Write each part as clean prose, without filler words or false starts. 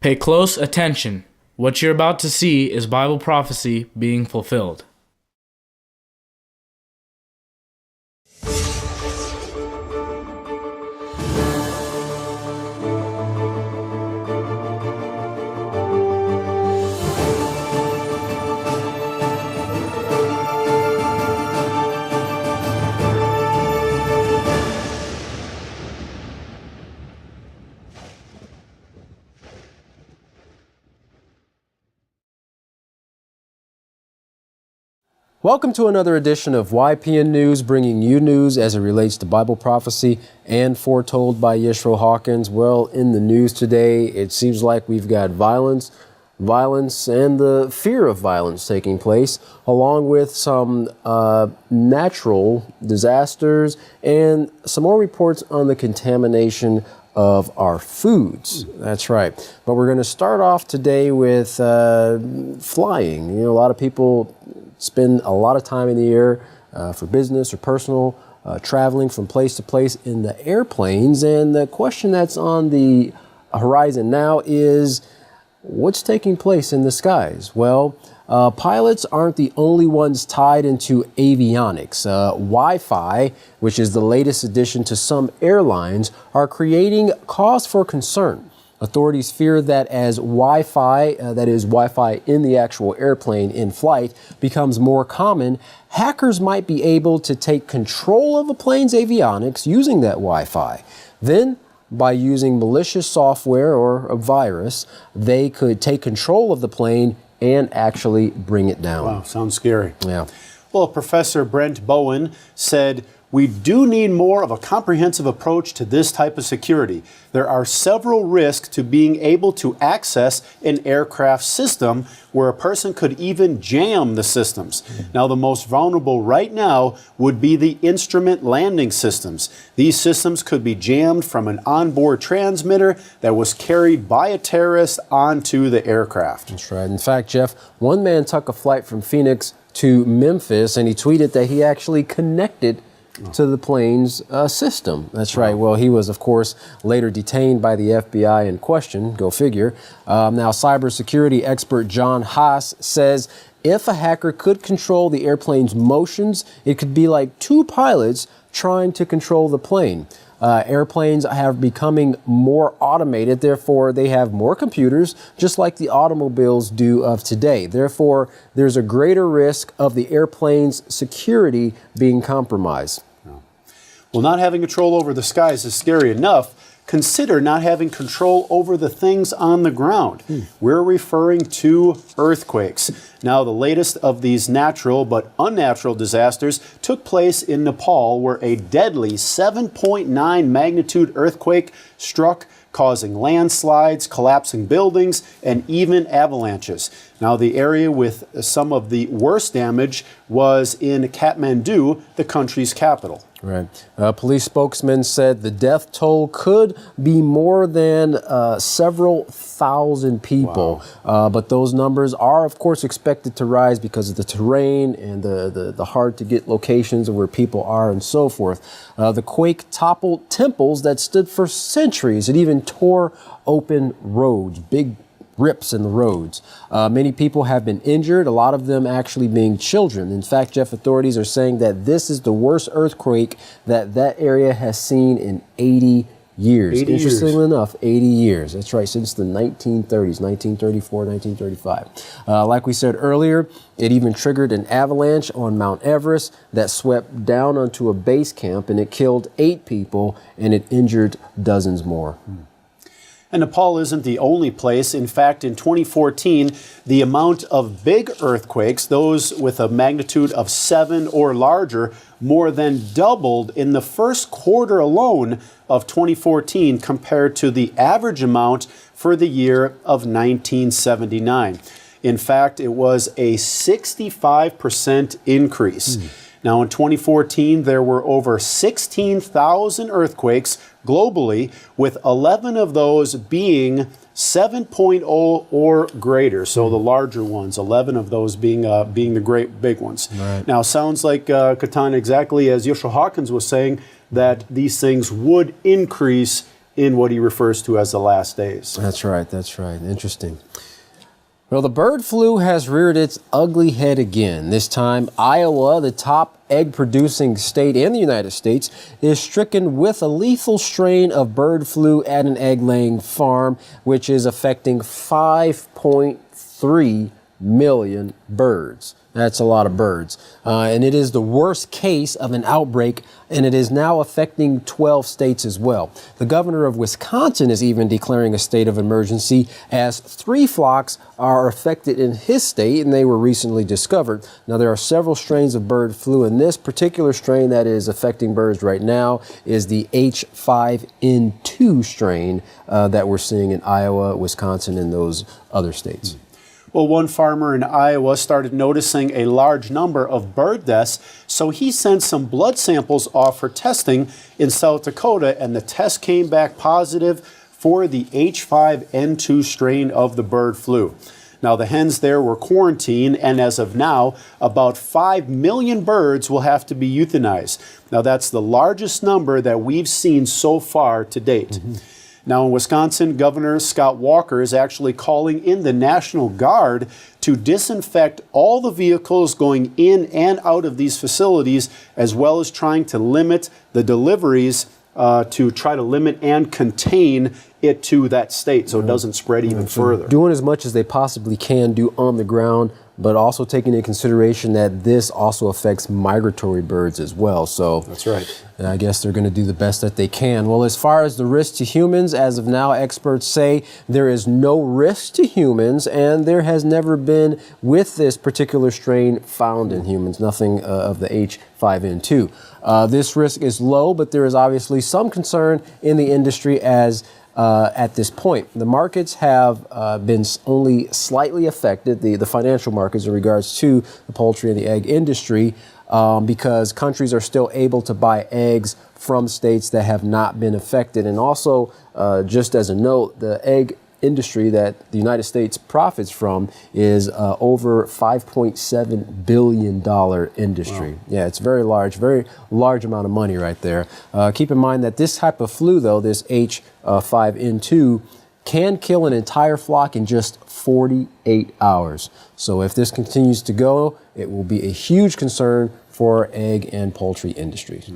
Pay close attention. What you're about to see is Bible prophecy being fulfilled. Welcome to another edition of YPN News, bringing you news as it relates to Bible prophecy and foretold by Yeshua Hawkins. Well, in the news today, it seems like we've got violence, and the fear of violence taking place, along with some natural disasters and some more reports on the contamination of our foods. That's right. But we're going to start off today with flying. You know, a lot of people spend a lot of time in the air for business or personal, traveling from place to place in the airplanes. And the question that's on the horizon now is, what's taking place in the skies? Well, pilots aren't the only ones tied into avionics. Wi-Fi, which is the latest addition to some airlines, are creating cause for concern. Authorities fear that as Wi-Fi, that is Wi-Fi in the actual airplane in flight, becomes more common, hackers might be able to take control of a plane's avionics using that Wi-Fi. Then, by using malicious software or a virus, they could take control of the plane and actually bring it down. Wow, sounds scary. Yeah. Well, Professor Brent Bowen said, "We do need more of a comprehensive approach to this type of security. There are several risks to being able to access an aircraft system where a person could even jam the systems. Now, the most vulnerable right now would be the instrument landing systems. These systems could be jammed from an onboard transmitter that was carried by a terrorist onto the aircraft." That's right. In fact, Jeff, one man took a flight from Phoenix to Memphis, and he tweeted that he actually connected to the plane's system. That's right. Well, he was, of course, later detained by the FBI and questioned. Go figure. Now, cybersecurity expert John Haas says if a hacker could control the airplane's motions, it could be like two pilots trying to control the plane. Airplanes are becoming more automated, therefore they have more computers, just like the automobiles do of today. Therefore, there's a greater risk of the airplane's security being compromised. Well, not having control over the skies is scary enough. Consider not having control over the things on the ground. We're referring to earthquakes. Now, the latest of these natural but unnatural disasters took place in Nepal, where a deadly 7.9 magnitude earthquake struck, causing landslides, collapsing buildings, and even avalanches. Now, the area with some of the worst damage was in Kathmandu, the country's capital. Right. Police spokesman said the death toll could be more than several thousand people. Wow. But those numbers are, of course, expected to rise because of the terrain and the hard-to-get locations of where people are and so forth. The quake toppled temples that stood for centuries. It even tore open roads, big rips in the roads. Many people have been injured, a lot of them actually being children. In fact, Jeff, authorities are saying that this is the worst earthquake that area has seen in 80 years. Interestingly enough, 80 years. That's right, since the 1930s, 1934, 1935. Like we said earlier, it even triggered an avalanche on Mount Everest that swept down onto a base camp, and it killed 8 people and it injured dozens more. And Nepal isn't the only place. In fact, in 2014, the amount of big earthquakes, those with a magnitude of 7 or larger, more than doubled in the first quarter alone of 2014 compared to the average amount for the year of 1979. In fact, it was a 65% increase. Now, in 2014, there were over 16,000 earthquakes globally, with 11 of those being 7.0 or greater. So the larger ones, 11 of those being the great big ones. Right. Now, sounds like, Katan, exactly as Yeshua Hawkins was saying, that these things would increase in what he refers to as the last days. That's right. That's right. Interesting. Well, the bird flu has reared its ugly head again. This time, Iowa, the top egg-producing state in the United States, is stricken with a lethal strain of bird flu at an egg-laying farm, which is affecting 5.3 million birds. That's a lot of birds. And it is the worst case of an outbreak, and it is now affecting 12 states as well. The governor of Wisconsin is even declaring a state of emergency as 3 flocks are affected in his state, and they were recently discovered. Now, there are several strains of bird flu, and this particular strain that is affecting birds right now is the H5N2 strain that we're seeing in Iowa, Wisconsin, and those other states. Well, one farmer in Iowa started noticing a large number of bird deaths, so he sent some blood samples off for testing in South Dakota, and the test came back positive for the H5N2 strain of the bird flu. Now, the hens there were quarantined, and as of now, about 5 million birds will have to be euthanized. Now, that's the largest number that we've seen so far to date. Now in Wisconsin, Governor Scott Walker is actually calling in the National Guard to disinfect all the vehicles going in and out of these facilities, as well as trying to limit the deliveries to try to limit and contain it to that state so it doesn't spread even further. Doing as much as they possibly can do on the ground, but also taking into consideration that this also affects migratory birds as well. So that's right. I guess they're going to do the best that they can. Well, as far as the risk to humans, as of now, experts say there is no risk to humans, and there has never been with this particular strain found in humans, nothing of the H5N2. This risk is low, but there is obviously some concern in the industry as at this point. The markets have been only slightly affected, the financial markets in regards to the poultry and the egg industry, because countries are still able to buy eggs from states that have not been affected. And also, just as a note, the egg industry that the United States profits from is over $5.7 billion industry. Wow. Yeah, it's very large amount of money right there. Keep in mind that this type of flu, though, this H5N2, can kill an entire flock in just 48 hours. So if this continues to go, it will be a huge concern for egg and poultry industries.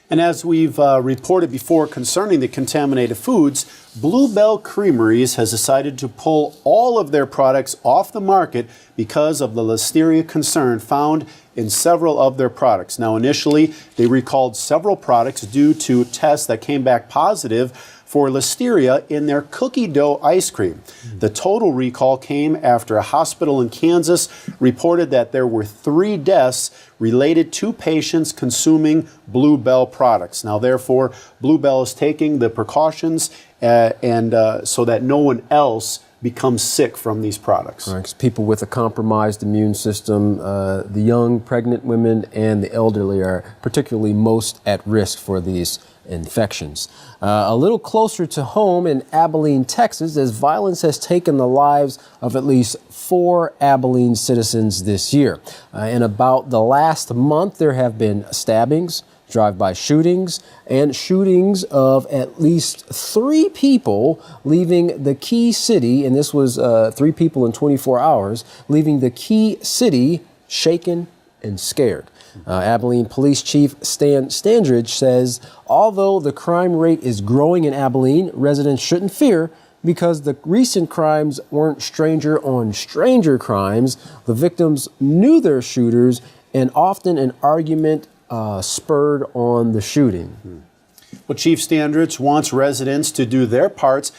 And as we've reported before concerning the contaminated foods, Bluebell Creameries has decided to pull all of their products off the market because of the listeria concern found in several of their products. Now, initially, they recalled several products due to tests that came back positive for listeria in their cookie dough ice cream. The total recall came after a hospital in Kansas reported that there were 3 deaths related to patients consuming Bluebell products. Now, therefore, Bluebell is taking the precautions so that no one else becomes sick from these products. Right, 'cause people with a compromised immune system, the young, pregnant women, and the elderly are particularly most at risk for these infections. A little closer to home in Abilene, Texas, as violence has taken the lives of at least 4 Abilene citizens this year. In about the last month, there have been stabbings, drive-by shootings, and shootings of at least 3 people leaving the key city, and this was 3 people in 24 hours, leaving the key city shaken and scared. Abilene Police Chief Stan Standridge says, although the crime rate is growing in Abilene, residents shouldn't fear because the recent crimes weren't stranger on stranger crimes. The victims knew their shooters, and often an argument spurred on the shooting. Well, Chief Standridge wants residents to do their parts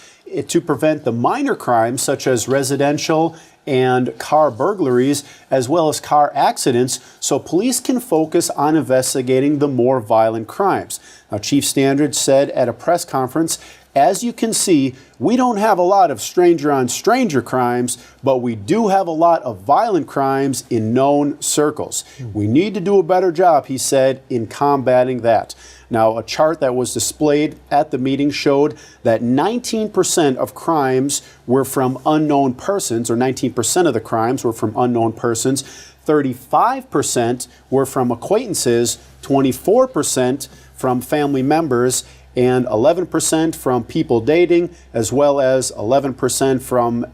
to prevent the minor crimes such as residential and car burglaries, as well as car accidents, so police can focus on investigating the more violent crimes. Now, Chief Standridge said at a press conference, as you can see, we don't have a lot of stranger-on-stranger crimes, but we do have a lot of violent crimes in known circles. We need to do a better job, he said, in combating that. Now, a chart that was displayed at the meeting showed that 19% of crimes were from unknown persons, or 19% of the crimes were from unknown persons. 35% were from acquaintances, 24% from family members, and 11% from people dating, as well as 11% from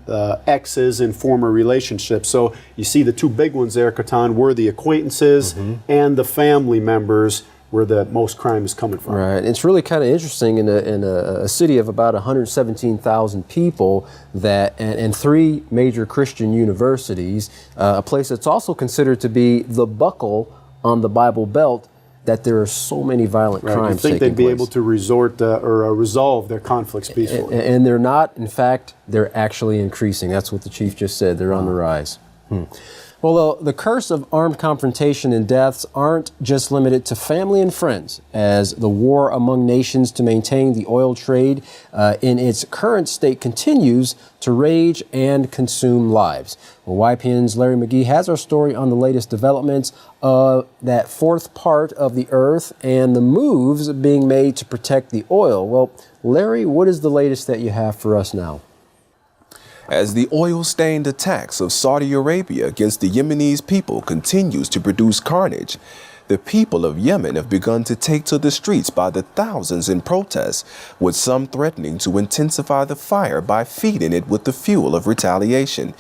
exes in former relationships. So you see the two big ones there, Katan, were the acquaintances and the family members, where the most crime is coming from. Right. It's really kind of interesting in a city of about 117,000 people and three major Christian universities, a place that's also considered to be the buckle on the Bible Belt, that there are so many violent crimes taking place. You think they'd be able to resort or resolve their conflicts peacefully? And they're not. In fact, they're actually increasing. That's what the chief just said. They're on the rise. Well, the curse of armed confrontation and deaths aren't just limited to family and friends, as the war among nations to maintain the oil trade in its current state continues to rage and consume lives. Well, YPN's Larry McGee has our story on the latest developments of that fourth part of the earth and the moves being made to protect the oil. Well, Larry, what is the latest that you have for us now? As the oil-stained attacks of Saudi Arabia against the Yemenis people continues to produce carnage, the people of Yemen have begun to take to the streets by the thousands in protest, with some threatening to intensify the fire by feeding it with the fuel of retaliation.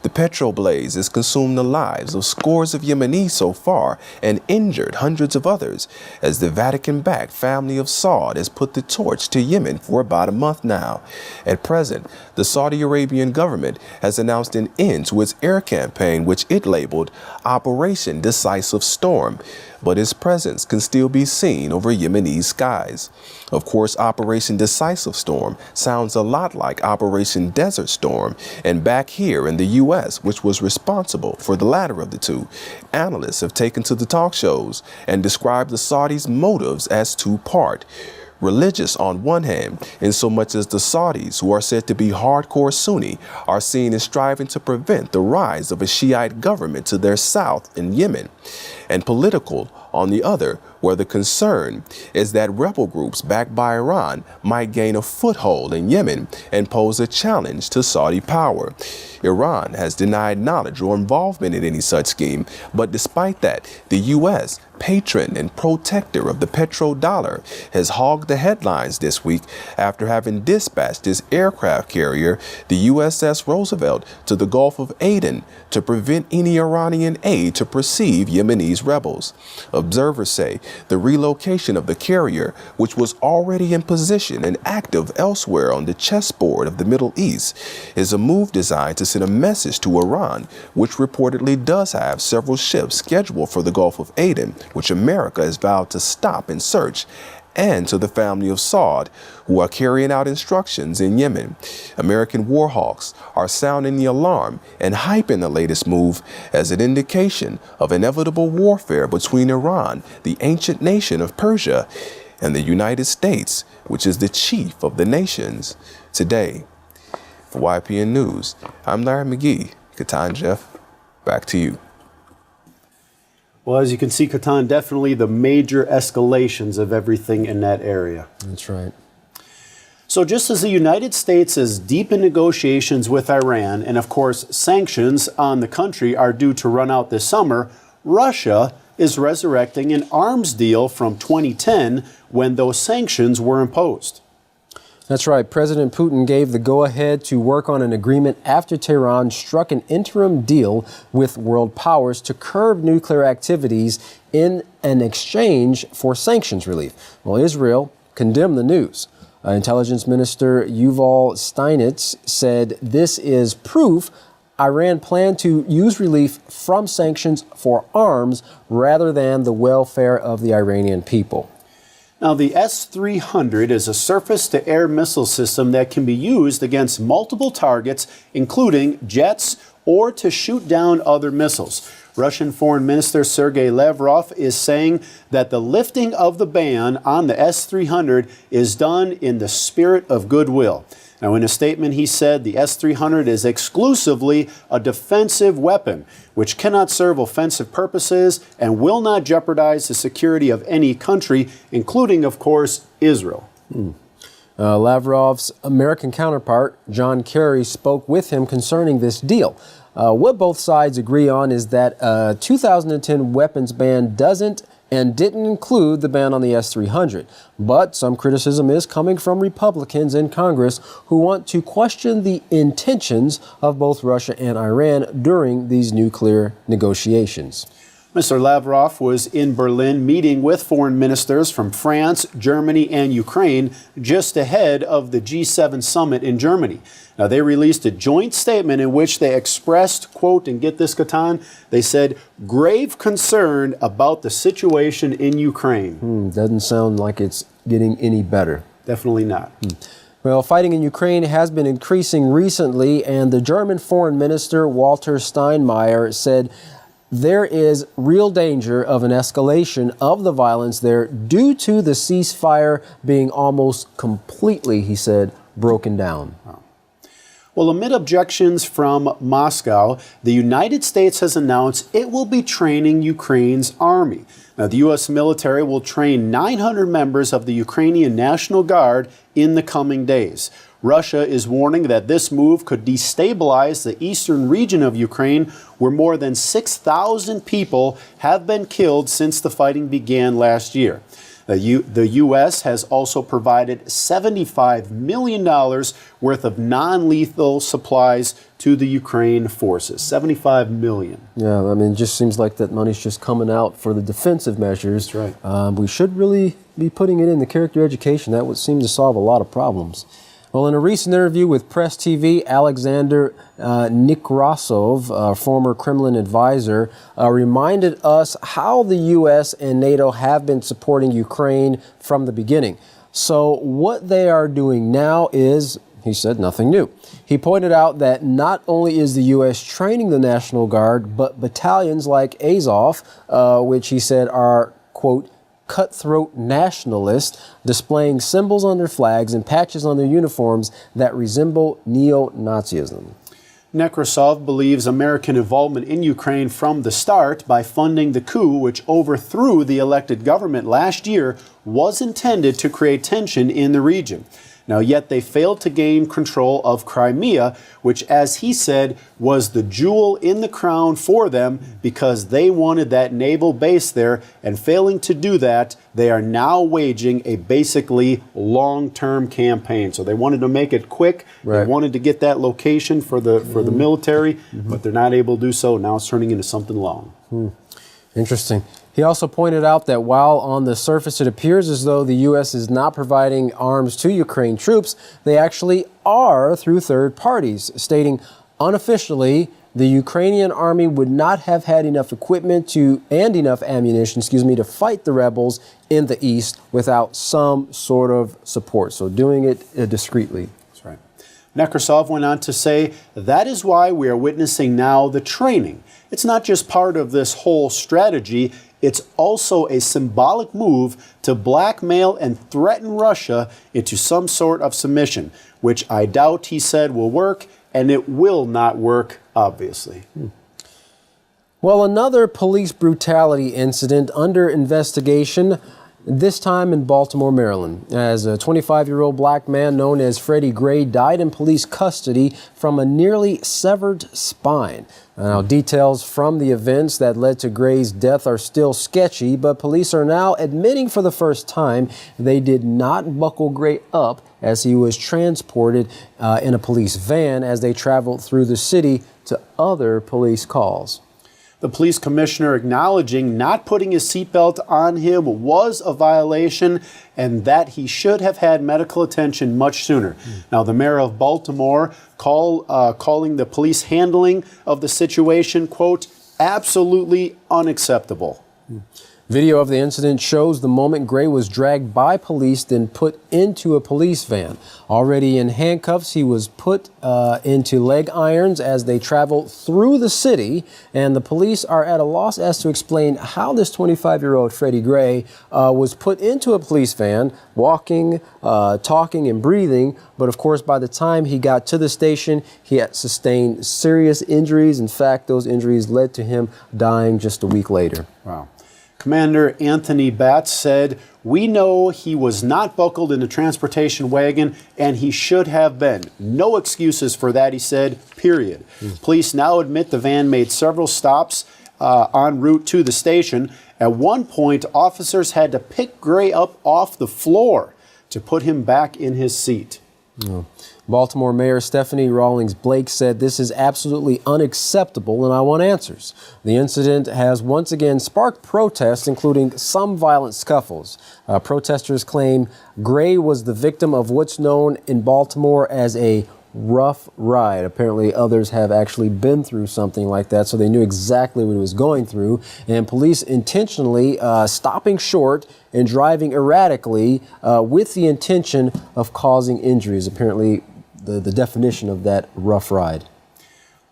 The petrol blaze has consumed the lives of scores of Yemenis so far and injured hundreds of others, as the Vatican-backed family of Saud has put the torch to Yemen for about a month now. At present, the Saudi Arabian government has announced an end to its air campaign, which it labeled Operation Decisive Storm, but its presence can still be seen over Yemeni skies. Of course, Operation Decisive Storm sounds a lot like Operation Desert Storm, and back here in the U.S., which was responsible for the latter of the two, analysts have taken to the talk shows and described the Saudis' motives as two-part. Religious on one hand, in so much as the Saudis, who are said to be hardcore Sunni, are seen as striving to prevent the rise of a Shiite government to their south in Yemen, and political on the other, where the concern is that rebel groups backed by Iran might gain a foothold in Yemen and pose a challenge to Saudi power. Iran has denied knowledge or involvement in any such scheme, but despite that, the U.S., patron and protector of the petrodollar, has hogged the headlines this week after having dispatched its aircraft carrier, the USS Roosevelt, to the Gulf of Aden to prevent any Iranian aid to perceive Yemenis rebels. Observers say the relocation of the carrier, which was already in position and active elsewhere on the chessboard of the Middle East, is a move designed to send a message to Iran, which reportedly does have several ships scheduled for the Gulf of Aden, which America has vowed to stop and search, and to the family of Saud, who are carrying out instructions in Yemen. American warhawks are sounding the alarm and hyping the latest move as an indication of inevitable warfare between Iran, the ancient nation of Persia, and the United States, which is the chief of the nations. Today, for YPN News, I'm Larry McGee. Katan, Jeff, back to you. Well, as you can see, Katan, definitely the major escalations of everything in that area. That's right. So just as the United States is deep in negotiations with Iran, and of course sanctions on the country are due to run out this summer, Russia is resurrecting an arms deal from 2010 when those sanctions were imposed. That's right. President Putin gave the go-ahead to work on an agreement after Tehran struck an interim deal with world powers to curb nuclear activities in an exchange for sanctions relief. Well, Israel condemned the news. Intelligence Minister Yuval Steinitz said this is proof Iran planned to use relief from sanctions for arms rather than the welfare of the Iranian people. Now, the S-300 is a surface-to-air missile system that can be used against multiple targets, including jets, or to shoot down other missiles. Russian Foreign Minister Sergei Lavrov is saying that the lifting of the ban on the S-300 is done in the spirit of goodwill. Now, in a statement, he said the S-300 is exclusively a defensive weapon, which cannot serve offensive purposes and will not jeopardize the security of any country, including, of course, Israel. Lavrov's American counterpart, John Kerry, spoke with him concerning this deal. What both sides agree on is that a 2010 weapons ban doesn't and didn't include the ban on the S-300. But some criticism is coming from Republicans in Congress who want to question the intentions of both Russia and Iran during these nuclear negotiations. Mr. Lavrov was in Berlin meeting with foreign ministers from France, Germany, and Ukraine just ahead of the G7 summit in Germany. Now, they released a joint statement in which they expressed, quote, and get this, Katan, they said, grave concern about the situation in Ukraine. Doesn't sound like it's getting any better. Definitely not. Well, fighting in Ukraine has been increasing recently, and the German Foreign Minister, Walter Steinmeier, said there is real danger of an escalation of the violence there due to the ceasefire being almost completely, he said, broken down. Well, amid objections from Moscow, the United States has announced it will be training Ukraine's army. Now, the U.S. military will train 900 members of the Ukrainian National Guard in the coming days. Russia is warning that this move could destabilize the eastern region of Ukraine, where more than 6,000 people have been killed since the fighting began last year. The U.S. has also provided $75 million worth of non-lethal supplies to the Ukraine forces. $75 million. Yeah, I mean, it just seems like that money's just coming out for the defensive measures. That's right. We should really be putting it in the character education. That would seem to solve a lot of problems. Well, in a recent interview with Press TV, Alexander Nekrasov, former Kremlin advisor, reminded us how the U.S. and NATO have been supporting Ukraine from the beginning. So what they are doing now is, he said, nothing new. He pointed out that not only is the U.S. training the National Guard, but battalions like Azov, which he said are, quote, cutthroat nationalists, displaying symbols on their flags and patches on their uniforms that resemble neo-Nazism. Nekrasov believes American involvement in Ukraine from the start by funding the coup which overthrew the elected government last year was intended to create tension in the region. Now, yet they failed to gain control of Crimea, which, as he said, was the jewel in the crown for them because they wanted that naval base there, and failing to do that, they are now waging a basically long-term campaign. So they wanted to make it quick. Right. They wanted to get that location for the military, but they're not able to do so. Now it's turning into something long. Interesting. He also pointed out that while on the surface it appears as though the U.S. is not providing arms to Ukraine troops, they actually are through third parties, stating unofficially the Ukrainian army would not have had enough equipment and enough ammunition, to fight the rebels in the east without some sort of support. So doing it discreetly. That's right. Nekrasov went on to say, that is why we are witnessing now the training. It's not just part of this whole strategy. It's also a symbolic move to blackmail and threaten Russia into some sort of submission, which I doubt, he said, will work, and it will not work, obviously. Well, another police brutality incident under investigation, this time in Baltimore, Maryland, as a 25-year-old black man known as Freddie Grey died in police custody from a nearly severed spine. Now, details from the events that led to Gray's death are still sketchy, but police are now admitting for the first time they did not buckle Gray up as he was transported in a police van as they traveled through the city to other police calls. The police commissioner acknowledging not putting his seatbelt on him was a violation and that he should have had medical attention much sooner. Now, the mayor of Baltimore calling the police handling of the situation, quote, absolutely unacceptable. Video of the incident shows the moment Gray was dragged by police, then put into a police van. Already in handcuffs, he was put into leg irons as they traveled through the city, and the police are at a loss as to explain how this 25-year-old Freddie Gray was put into a police van, walking, talking, and breathing. But of course, by the time he got to the station, he had sustained serious injuries. In fact, those injuries led to him dying just a week later. Wow. Commander Anthony Batts said, we know he was not buckled in the transportation wagon, and he should have been. No excuses for that, he said, period. Police now admit the van made several stops en route to the station. At one point, officers had to pick Gray up off the floor to put him back in his seat. Baltimore Mayor Stephanie Rawlings Blake said, "This is absolutely unacceptable and I want answers." The incident has once again sparked protests, including some violent scuffles. Protesters claim Gray was the victim of what's known in Baltimore as a rough ride. Apparently others have actually been through something like that, so they knew exactly what he was going through. And police intentionally stopping short and driving erratically with the intention of causing injuries. Apparently the definition of that rough ride.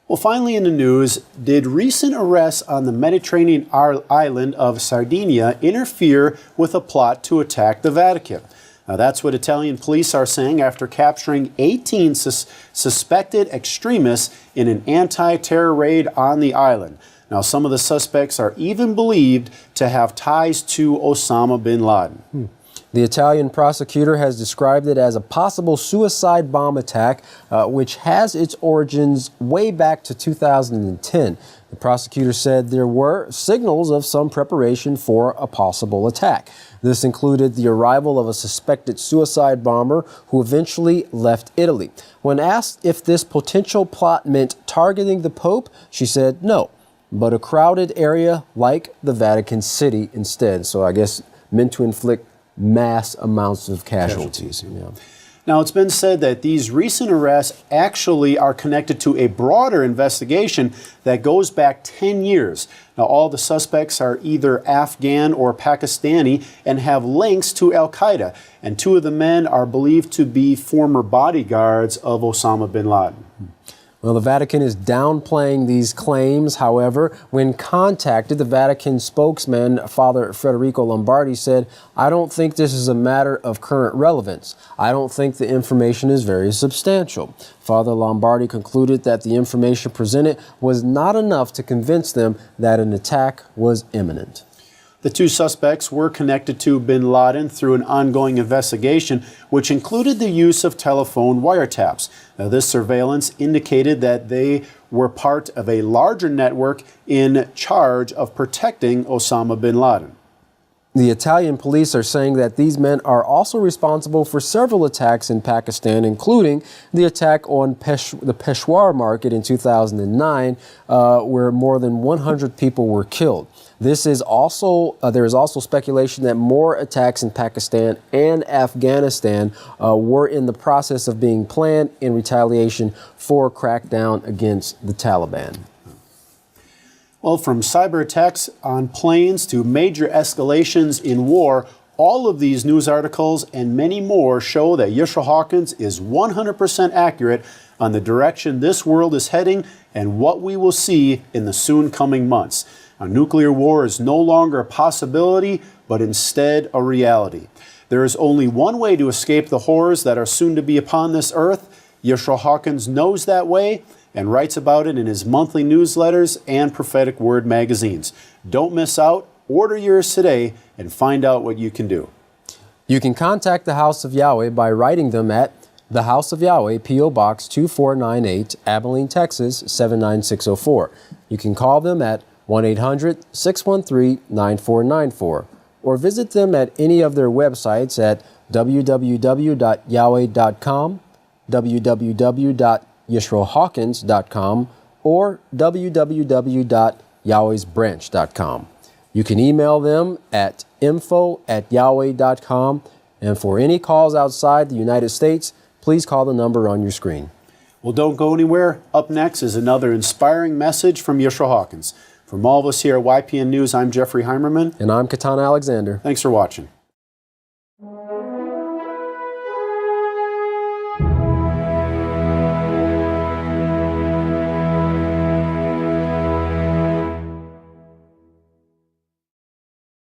Well, finally in the news, did recent arrests on the Mediterranean island of Sardinia interfere with a plot to attack the Vatican? Now, that's what Italian police are saying after capturing 18 suspected extremists in an anti-terror raid on the island. Now, some of the suspects are even believed to have ties to Osama bin Laden. The Italian prosecutor has described it as a possible suicide bomb attack, which has its origins way back to 2010. The prosecutor said there were signals of some preparation for a possible attack. This included the arrival of a suspected suicide bomber who eventually left Italy. When asked if this potential plot meant targeting the Pope, she said no, but a crowded area like the Vatican City instead. So I guess meant to inflict mass amounts of casualties. Yeah. Now, it's been said that these recent arrests actually are connected to a broader investigation that goes back 10 years. Now, all the suspects are either Afghan or Pakistani and have links to al-Qaeda, and two of the men are believed to be former bodyguards of Osama bin Laden. Well, the Vatican is downplaying these claims. However, when contacted, the Vatican spokesman, Father Federico Lombardi, said, "I don't think this is a matter of current relevance. I don't think the information is very substantial." Father Lombardi concluded that the information presented was not enough to convince them that an attack was imminent. The two suspects were connected to bin Laden through an ongoing investigation, which included the use of telephone wiretaps. Now, this surveillance indicated that they were part of a larger network in charge of protecting Osama bin Laden. The Italian police are saying that these men are also responsible for several attacks in Pakistan, including the attack on the Peshawar market in 2009, where more than 100 people were killed. There is also speculation that more attacks in Pakistan and Afghanistan were in the process of being planned in retaliation for a crackdown against the Taliban. Well, from cyber attacks on planes to major escalations in war, all of these news articles and many more show that Yusra Hawkins is 100% accurate on the direction this world is heading and what we will see in the soon coming months. Now, nuclear war is no longer a possibility, but instead a reality. There is only one way to escape the horrors that are soon to be upon this earth. Yusra Hawkins knows that way and writes about it in his monthly newsletters and Prophetic Word magazines. Don't miss out. Order yours today and find out what you can do. You can contact the House of Yahweh by writing them at the House of Yahweh, P.O. Box 2498, Abilene, Texas 79604. You can call them at 1-800-613-9494 or visit them at any of their websites at www.yahweh.com, www.yisrohawkins.com, or www.yahwehsbranch.com. You can email them at info@yahweh.com, and for any calls outside the United States, please call the number on your screen. Well, don't go anywhere. Up next is another inspiring message from Yusra Hawkins. From all of us here at YPN News, I'm Jeffrey Heimerman. And I'm Katan Alexander. Thanks for watching.